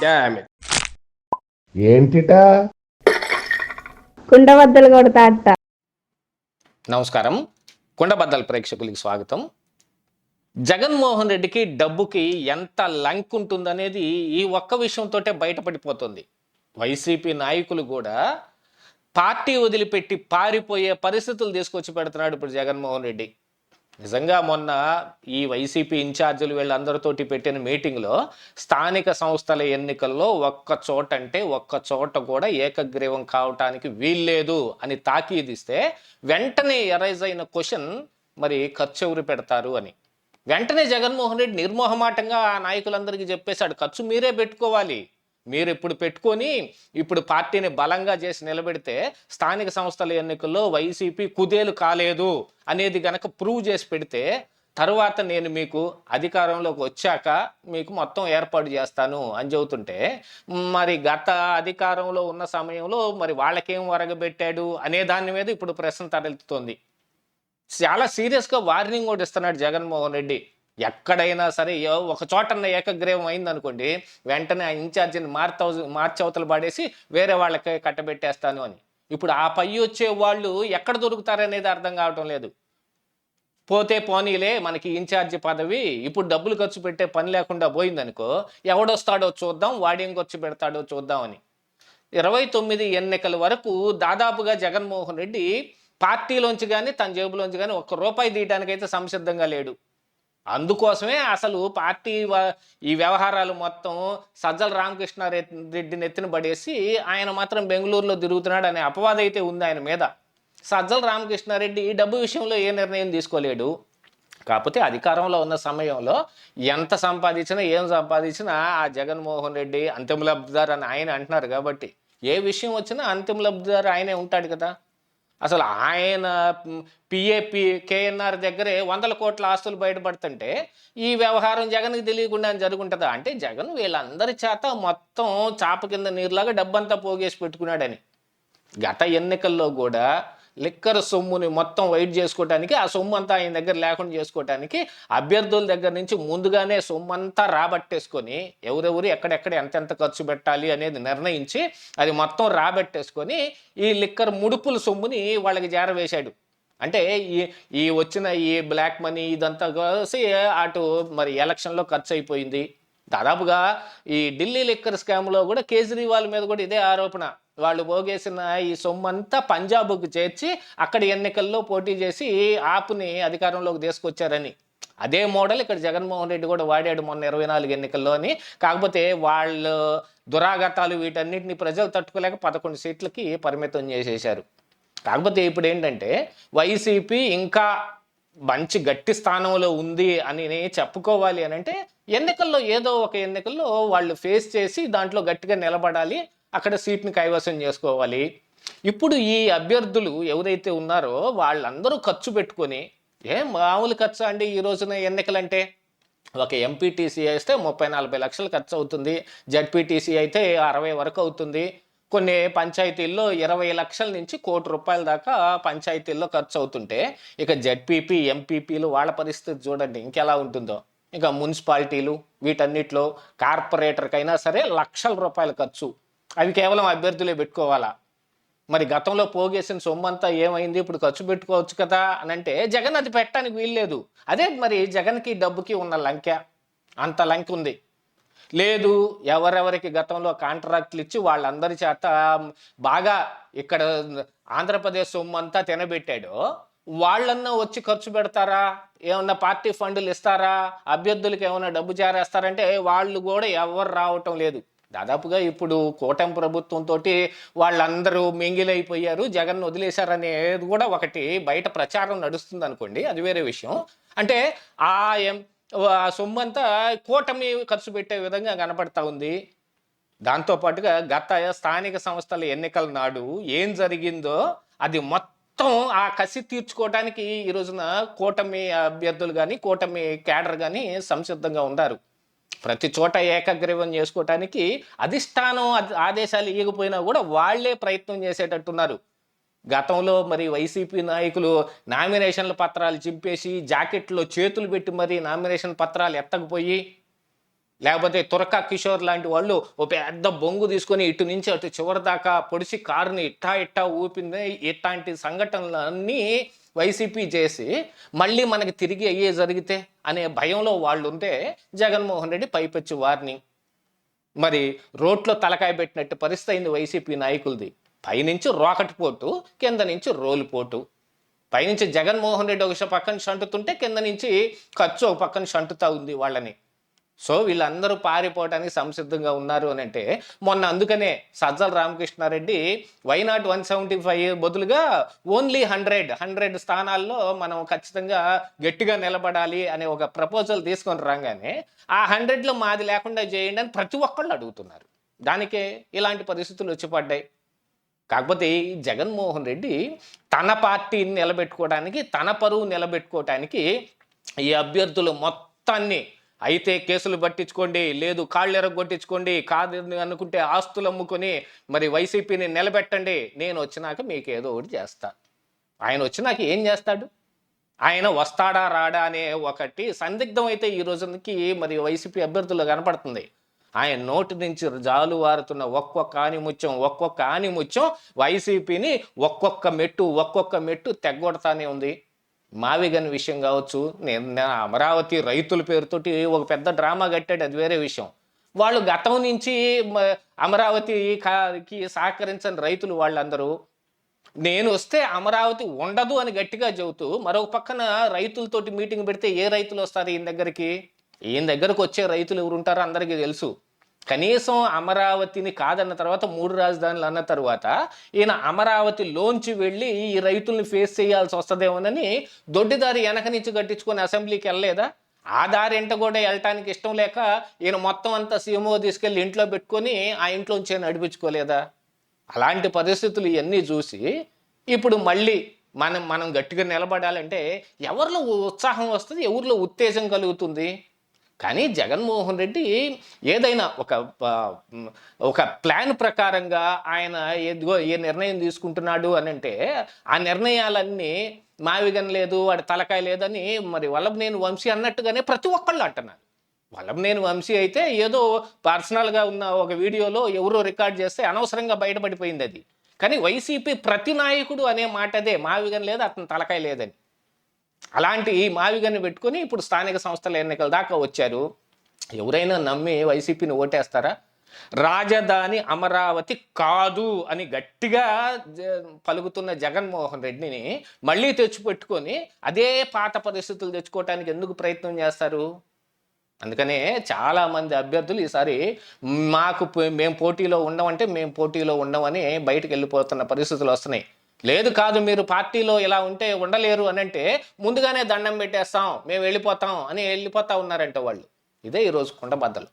Damn it. ఏంటిటా కుండబద్దలు కొడతా అత్త. నమస్కారం, కుండబద్దల ప్రేక్షకులకి స్వాగతం. జగన్మోహన్ రెడ్డికి డబ్బుకి ఎంత లంక్ ఉంటుందనేది ఈ ఒక్క విషయంతోటే బయటపడిపోతుంది. వైసీపీ నాయకులు కూడా పార్టీ వదిలిపెట్టి పారిపోయే పరిస్థితులు తీసుకొచ్చి పెడుతున్నాడు ఇప్పుడు జగన్మోహన్ రెడ్డి. నిజంగా మొన్న ఈ వైసీపీ ఇన్ఛార్జీలు వీళ్ళందరితోటి పెట్టిన మీటింగ్లో స్థానిక సంస్థల ఎన్నికల్లో ఒక్క చోట కూడా ఏకగ్రీవం కావటానికి వీల్లేదు అని తాకీదిస్తే వెంటనే ఎరైజ్ అయిన క్వశ్చన్, మరి ఖర్చు ఎవరు పెడతారు అని. వెంటనే జగన్మోహన్ రెడ్డి నిర్మోహమాటంగా ఆ నాయకులందరికీ చెప్పేశాడు, ఖర్చు మీరే పెట్టుకోవాలి. మీరు ఇప్పుడు పెట్టుకొని ఇప్పుడు పార్టీని బలంగా చేసి నిలబెడితే స్థానిక సంస్థల ఎన్నికల్లో వైసీపీ కుదేలు కాలేదు అనేది గనక ప్రూవ్ చేసి పెడితే తర్వాత నేను మీకు అధికారంలోకి వచ్చాక మీకు మొత్తం ఏర్పాటు చేస్తాను అని చెబుతుంటే, మరి గత అధికారంలో ఉన్న సమయంలో మరి వాళ్ళకేం వరగబెట్టాడు అనే దాని మీద ఇప్పుడు ప్రశ్న తలెత్తుతోంది. చాలా సీరియస్గా వార్నింగ్ కూడా ఇస్తున్నాడు జగన్మోహన్ రెడ్డి. ఎక్కడైనా సరే ఒక చోటన్న ఏకగ్రీవం అయిందనుకోండి, వెంటనే ఆ ఇన్ఛార్జిని మార్చవతలు పడేసి వేరే వాళ్ళకి కట్టబెట్టేస్తాను అని. ఇప్పుడు ఆ పై వచ్చే వాళ్ళు ఎక్కడ దొరుకుతారనేది అర్థం కావటం లేదు. పోతే పోనీలే, మనకి ఇన్ఛార్జి పదవి ఇప్పుడు డబ్బులు ఖర్చు పెట్టే పని లేకుండా పోయిందనుకో, ఎవడొస్తాడో చూద్దాం, వాడేం ఖర్చు పెడతాడో చూద్దామని 29 ఎన్నికల వరకు దాదాపుగా జగన్మోహన్ రెడ్డి పార్టీలోంచి కానీ తన జేబులోంచి కానీ ₹1 తీయడానికైతే సంసిద్ధంగా లేడు. అందుకోసమే అసలు పార్టీ ఈ వ్యవహారాలు మొత్తం సజ్జల రామకృష్ణారెడ్డిని ఎత్తిన పడేసి ఆయన మాత్రం బెంగళూరులో తిరుగుతున్నాడు అనే అపవాదం అయితే ఉంది ఆయన మీద. సజ్జల రామకృష్ణారెడ్డి ఈ డబ్బు విషయంలో ఏ నిర్ణయం తీసుకోలేడు. కాకపోతే అధికారంలో ఉన్న సమయంలో ఎంత సంపాదించినా ఏం సంపాదించినా ఆ జగన్మోహన్ రెడ్డి అంతిమ లబ్ధిదారు అని ఆయన అంటున్నారు కాబట్టి ఏ విషయం వచ్చినా అంతిమ లబ్ధిదారు ఆయనే ఉంటాడు కదా. అసలు ఆయన పిఏపి కేఎన్ఆర్ దగ్గరే 100 కోట్ల ఆస్తులు బయటపడుతుంటే ఈ వ్యవహారం జగన్కి తెలియకుండా జరుగుంటుందా? అంటే జగన్ వీళ్ళందరి చేత మొత్తం చాప కింద నీరులాగా డబ్బంతా పోగేసి పెట్టుకున్నాడని. గత ఎన్నికల్లో కూడా లిక్కర్ సొమ్ముని మొత్తం వైట్ చేసుకోవటానికి, ఆ సొమ్ము అంతా ఆయన దగ్గర లేకుండా చేసుకోవటానికి అభ్యర్థుల దగ్గర నుంచి ముందుగానే సొమ్ము అంతా రాబట్టేసుకొని ఎవరెవరు ఎక్కడెక్కడ ఎంతెంత ఖర్చు పెట్టాలి అనేది నిర్ణయించి అది మొత్తం రాబట్టేసుకొని ఈ లిక్కర్ ముడుపుల సొమ్ముని వాళ్ళకి జారవేశాడు. అంటే ఈ వచ్చిన ఈ బ్లాక్ మనీ ఇదంతా కలిసి అటు మరి ఎలక్షన్లో ఖర్చు అయిపోయింది. దాదాపుగా ఈ ఢిల్లీ లిక్కర్ స్కామ్లో కూడా కేజ్రీవాల్ మీద కూడా ఇదే ఆరోపణ. వాళ్ళు పోగేసిన ఈ సొమ్మంతా పంజాబ్కు చేర్చి అక్కడ ఎన్నికల్లో పోటీ చేసి ఆపుని అధికారంలోకి తీసుకొచ్చారని. అదే మోడల్ ఇక్కడ జగన్మోహన్ రెడ్డి కూడా వాడాడు మొన్న 24 ఎన్నికల్లో అని. కాకపోతే వాళ్ళు దురాగతాలు వీటన్నిటిని ప్రజలు తట్టుకోలేక 11 సీట్లకి పరిమితం చేసేశారు. కాకపోతే ఇప్పుడు ఏంటంటే వైసీపీ ఇంకా మంచి గట్టి స్థానంలో ఉంది అని చెప్పుకోవాలి అని అంటే ఎన్నికల్లో ఏదో ఒక ఎన్నికల్లో వాళ్ళు ఫేస్ చేసి దాంట్లో గట్టిగా నిలబడాలి, అక్కడ సీట్ని కైవసం చేసుకోవాలి. ఇప్పుడు ఈ అభ్యర్థులు ఎవరైతే ఉన్నారో వాళ్ళందరూ ఖర్చు పెట్టుకొని, మామూలు ఖర్చు అండి ఈ రోజున ఎన్నికలంటే ఒక ఎంపీటీసీ వేస్తే 30-40 లక్షలు ఖర్చు అవుతుంది, జడ్పీటీసీ అయితే 60 వరకు అవుతుంది. కొన్ని పంచాయతీల్లో 20 లక్షల నుంచి ₹1,00,00,000 దాకా పంచాయతీల్లో ఖర్చు అవుతుంటే ఇక జడ్పీపీ ఎంపీపీలు వాళ్ళ పరిస్థితి చూడండి ఇంకెలా ఉంటుందో. ఇక మున్సిపాలిటీలు వీటన్నిటిలో కార్పొరేటర్కైనా సరే ₹1,00,000 ఖర్చు. అవి కేవలం అభ్యర్థులే పెట్టుకోవాలా? మరి గతంలో పోగేసిన సొమ్మంతా ఏమైంది, ఇప్పుడు ఖర్చు పెట్టుకోవచ్చు కదా అని అంటే జగన్ అది పెట్టడానికి వీల్లేదు. అదే మరి జగన్కి డబ్బుకి ఉన్న లంకె, అంత లంకె ఉంది. లేదు, ఎవరెవరికి గతంలో కాంట్రాక్ట్లు ఇచ్చి వాళ్ళందరి చేత బాగా ఇక్కడ ఆంధ్రప్రదేశ్ సొమ్మంతా తినబెట్టాడో వాళ్ళన్నా వచ్చి ఖర్చు పెడతారా? ఏమన్నా పార్టీ ఫండ్లు ఇస్తారా? అభ్యర్థులకి ఏమైనా డబ్బు చేరేస్తారంటే వాళ్ళు కూడా ఎవరు రావటం లేదు. దాదాపుగా ఇప్పుడు కూటమి ప్రభుత్వంతో వాళ్ళందరూ మింగిలైపోయారు, జగన్ వదిలేశారనేది కూడా ఒకటి బయట ప్రచారం నడుస్తుంది అనుకోండి, అది వేరే విషయం. అంటే ఆ సొమ్మంతా కూటమి ఖర్చు పెట్టే విధంగా కనపడతా ఉంది. దాంతోపాటుగా గత స్థానిక సంస్థల ఎన్నికల నాడు ఏం జరిగిందో అది మొత్తం ఆ కసి తీర్చుకోవడానికి ఈ రోజున కూటమి అభ్యర్థులు కానీ కూటమి క్యాడర్ కానీ సంసిద్ధంగా ఉన్నారు. ప్రతి చోట ఏకగ్రీవం చేసుకోవటానికి అధిష్టానం ఆదేశాలు ఇవ్వకపోయినా కూడా వాళ్లే ప్రయత్నం చేసేటట్టున్నారు. గతంలో మరి వైసీపీ నాయకులు నామినేషన్ల పత్రాలు చింపేసి జాకెట్లో చేతులు పెట్టి మరి నామినేషన్ పత్రాలు ఎత్తకపోయి లేకపోతే తురకా కిషోర్ లాంటి వాళ్ళు ఓ పెద్ద బొంగు తీసుకొని ఇటు నుంచి అటు చివరి దాకా పొడిచి కారుని ఇట్టా ఊపింది. ఇట్లాంటి సంఘటనలన్నీ వైసీపీ చేసి మళ్ళీ మనకి తిరిగి అయ్యే జరిగితే అనే భయంలో వాళ్ళు ఉంటే జగన్మోహన్ రెడ్డి పైపెచ్చు వార్నింగ్. మరి రోడ్లో తలకాయ పెట్టినట్టు పరిస్థితి అయింది వైసీపీ నాయకులది. పైనుంచి రాకెట్ పోటు, కింద నుంచి రోలు పోటు. పైనుంచి జగన్మోహన్ రెడ్డి ఒక పక్కన షంటుతుంటే కింద నుంచి ఖర్చు ఒక పక్కన షంటుతా ఉంది వాళ్ళని. సో వీళ్ళందరూ పారిపోవడానికి సంసిద్ధంగా ఉన్నారు అని అంటే మొన్న అందుకనే సజ్జల రామకృష్ణారెడ్డి వైనాట్ 175 బదులుగా ఓన్లీ 100 స్థానాల్లో మనం ఖచ్చితంగా గట్టిగా నిలబడాలి అనే ఒక ప్రపోజల్ తీసుకొని రాగానే ఆ 100లో మాది లేకుండా చేయండి అని ప్రతి ఒక్కళ్ళు అడుగుతున్నారు. దానికే ఇలాంటి పరిస్థితులు వచ్చి పడ్డాయి. కాకపోతే ఈ జగన్మోహన్ రెడ్డి తన పార్టీని నిలబెట్టుకోవడానికి, తన పరువు నిలబెట్టుకోవడానికి ఈ అభ్యర్థులు మొత్తాన్ని అయితే కేసులు పట్టించుకోండి, లేదు కాళ్ళు ఎరగొట్టించుకోండి, కాదు అనుకుంటే ఆస్తులు అమ్ముకొని మరి వైసీపీని నిలబెట్టండి, నేను వచ్చినాక మీకు ఏదో ఒకటి చేస్తా. ఆయన వచ్చినాక ఏం చేస్తాడు? ఆయన వస్తాడా రాడా అనే ఒకటి సందిగ్ధం అయితే ఈ రోజుకి మరి వైసీపీ అభ్యర్థులు కనపడుతుంది. ఆయన నోటి నుంచి జాలువారుతున్న ఒక్కొక్క ఆనిముత్యం వైసీపీని ఒక్కొక్క మెట్టు తెగ్గొడతానే ఉంది. మావిగన్ విషయం కావచ్చు, నేను అమరావతి రైతుల పేరుతోటి ఒక పెద్ద డ్రామా కట్టాడు, అది వేరే విషయం. వాళ్ళు గతం నుంచి అమరావతికి సహకరించని రైతులు వాళ్ళందరూ నేను వస్తే అమరావతి ఉండదు అని గట్టిగా చెబుతూ మరొక పక్కన రైతులతోటి మీటింగ్ పెడితే ఏ రైతులు వస్తారు ఈయన దగ్గరికి? ఈయన దగ్గరకు వచ్చే రైతులు ఎవరు ఉంటారో అందరికీ తెలుసు. కనీసం అమరావతిని కాదన్న తర్వాత 3 రాజధానులు అన్న తర్వాత ఈయన అమరావతిలోంచి వెళ్ళి ఈ రైతుల్ని ఫేస్ చేయాల్సి వస్తుందేమోనని దొడ్డిదారి వెనక నుంచి కట్టించుకొని అసెంబ్లీకి వెళ్ళలేదా? ఆ దారి ఎంట కూడా వెళ్ళటానికి ఇష్టం లేక ఈయన మొత్తం అంతా సీఎంఓ తీసుకెళ్ళి ఇంట్లో పెట్టుకొని ఆ ఇంట్లోంచి నడిపించుకోలేదా? అలాంటి పరిస్థితులు ఇవన్నీ చూసి ఇప్పుడు మళ్ళీ మనం గట్టిగా నిలబడాలంటే ఎవరిలో ఉత్సాహం వస్తుంది, ఎవరిలో ఉత్తేజం కలుగుతుంది? కానీ జగన్మోహన్ రెడ్డి ఏదైనా ఒక ప్లాన్ ప్రకారంగా ఆయన ఏ నిర్ణయం తీసుకుంటున్నాడు అని అంటే ఆ నిర్ణయాలన్నీ మావిగన్ లేదు, వాడి తలకాయ లేదని మరి వల్లభనేని వంశీ అన్నట్టుగానే ప్రతి ఒక్కళ్ళు అంటున్నారు. వల్లభనేని వంశీ అయితే ఏదో పర్సనల్గా ఉన్న ఒక వీడియోలో ఎవరో రికార్డ్ చేస్తే అనవసరంగా బయటపడిపోయింది అది. కానీ వైసీపీ ప్రతి నాయకుడు అనే మాట అదే, మావిగన్ లేదు, అతని తలకాయ లేదని. అలాంటి ఈ మావిగన్ని పెట్టుకొని ఇప్పుడు స్థానిక సంస్థల ఎన్నికల దాకా వచ్చారు. ఎవరైనా నమ్మి వైసీపీని ఓటేస్తారా? రాజధాని అమరావతి కాదు అని గట్టిగా పలుకుతున్న జగన్మోహన్ రెడ్డిని మళ్ళీ తెచ్చిపెట్టుకొని అదే పాత పరిస్థితులు తెచ్చుకోవటానికి ఎందుకు ప్రయత్నం చేస్తారు? అందుకనే చాలామంది అభ్యర్థులు ఈసారి మేము పోటీలో ఉండమంటే మేము పోటీలో ఉండమని బయటకు వెళ్ళిపోతున్న పరిస్థితులు వస్తున్నాయి. లేదు కాదు మీరు పార్టీలో ఇలా ఉంటే ఉండలేరు అని అంటే ముందుగానే దండం పెట్టేస్తాం, మేము వెళ్ళిపోతాం అని వెళ్ళిపోతా ఉన్నారంట వాళ్ళు. ఇదే ఈరోజు కుండబద్దలు.